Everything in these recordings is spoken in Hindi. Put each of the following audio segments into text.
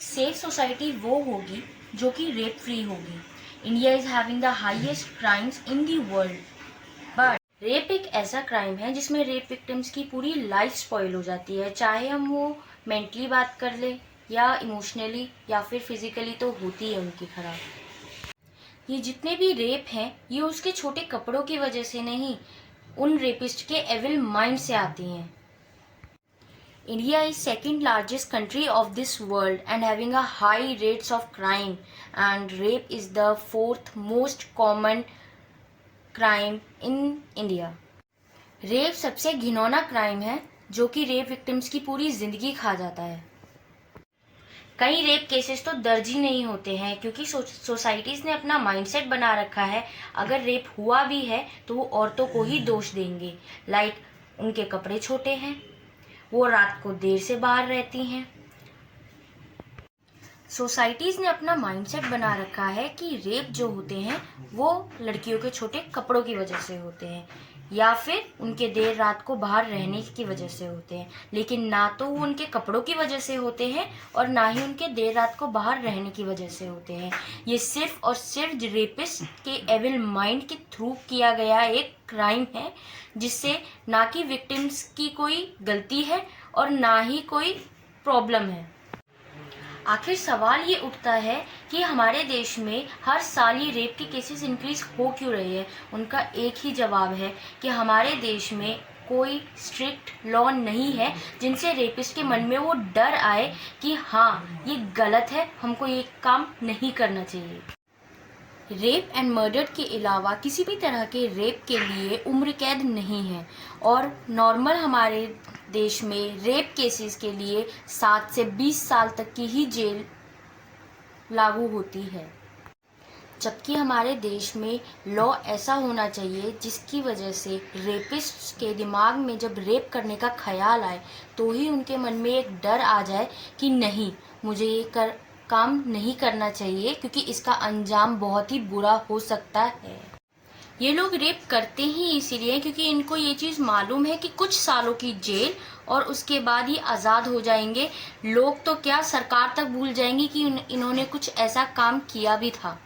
सेफ सोसाइटी वो होगी जो कि रेप फ्री होगी। India is having the highest crimes in the world, but rape एक ऐसा क्राइम है जिसमें रेप विक्टिम्स की पूरी लाइफ स्पॉइल हो जाती है, चाहे हम वो मेंटली बात कर ले या इमोशनली या फिर फिजिकली, तो होती है उनकी खराब। ये जितने भी रेप हैं ये उसके छोटे कपड़ों की वजह से नहीं, उन रेपिस्ट के एविल माइंड से आती हैं। India is second largest country of this world and having a high rates of crime, and rape is the fourth most common crime in India. Rape सबसे घिनौना क्राइम है जो कि रेप विक्टिम्स की पूरी जिंदगी खा जाता है। कई रेप केसेस तो दर्ज ही नहीं होते हैं क्योंकि सोसाइटीज ने अपना माइंडसेट बना रखा है, अगर रेप हुआ भी है तो वो औरतों को ही दोष देंगे। लाइक उनके कपड़े छोटे हैं, वो रात को देर से बाहर रहती हैं। सोसाइटीज ने अपना माइंडसेट बना रखा है कि रेप जो होते हैं वो लड़कियों के छोटे कपड़ों की वजह से होते हैं या फिर उनके देर रात को बाहर रहने की वजह से होते हैं, लेकिन ना तो वो उनके कपड़ों की वजह से होते हैं और ना ही उनके देर रात को बाहर रहने की वजह से होते हैं। ये सिर्फ और सिर्फ रेपिस्ट के एविल माइंड के थ्रू किया गया एक क्राइम है, जिससे ना कि विक्टिम्स की कोई गलती है और ना ही कोई प्रॉब्लम है। आखिर सवाल ये उठता है कि हमारे देश में हर साल ये रेप के केसेस इंक्रीज हो क्यों रहे हैं। उनका एक ही जवाब है कि हमारे देश में कोई स्ट्रिक्ट लॉ नहीं है जिनसे रेपिस्ट के मन में वो डर आए कि हाँ ये गलत है, हमको ये काम नहीं करना चाहिए। रेप एंड मर्डर के अलावा किसी भी तरह के रेप के लिए उम्र कैद नहीं है और नॉर्मल हमारे देश में रेप केसेस के लिए 7 से 20 साल तक की ही जेल लागू होती है, जबकि हमारे देश में लॉ ऐसा होना चाहिए जिसकी वजह से रेपिस्ट के दिमाग में जब रेप करने का ख्याल आए तो ही उनके मन में एक डर आ जाए कि नहीं, मुझे ये काम नहीं करना चाहिए क्योंकि इसका अंजाम बहुत ही बुरा हो सकता है। ये लोग रेप करते ही इसीलिए क्योंकि इनको ये चीज़ मालूम है कि कुछ सालों की जेल और उसके बाद ही आज़ाद हो जाएंगे। लोग तो क्या, सरकार तक भूल जाएंगी कि इन्होंने कुछ ऐसा काम किया भी था।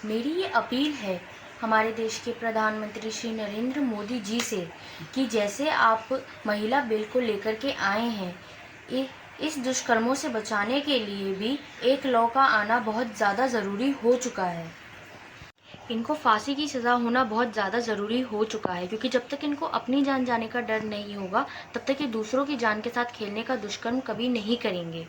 मेरी ये अपील है हमारे देश के प्रधानमंत्री श्री नरेंद्र मोदी जी से कि जैसे आप महिला बिल को लेकर के आए हैं, इस दुष्कर्मों से बचाने के लिए भी एक लॉ का आना बहुत ज़्यादा ज़रूरी हो चुका है। इनको फांसी की सज़ा होना बहुत ज़्यादा ज़रूरी हो चुका है क्योंकि जब तक इनको अपनी जान जाने का डर नहीं होगा तब तक ये दूसरों की जान के साथ खेलने का दुष्कर्म कभी नहीं करेंगे।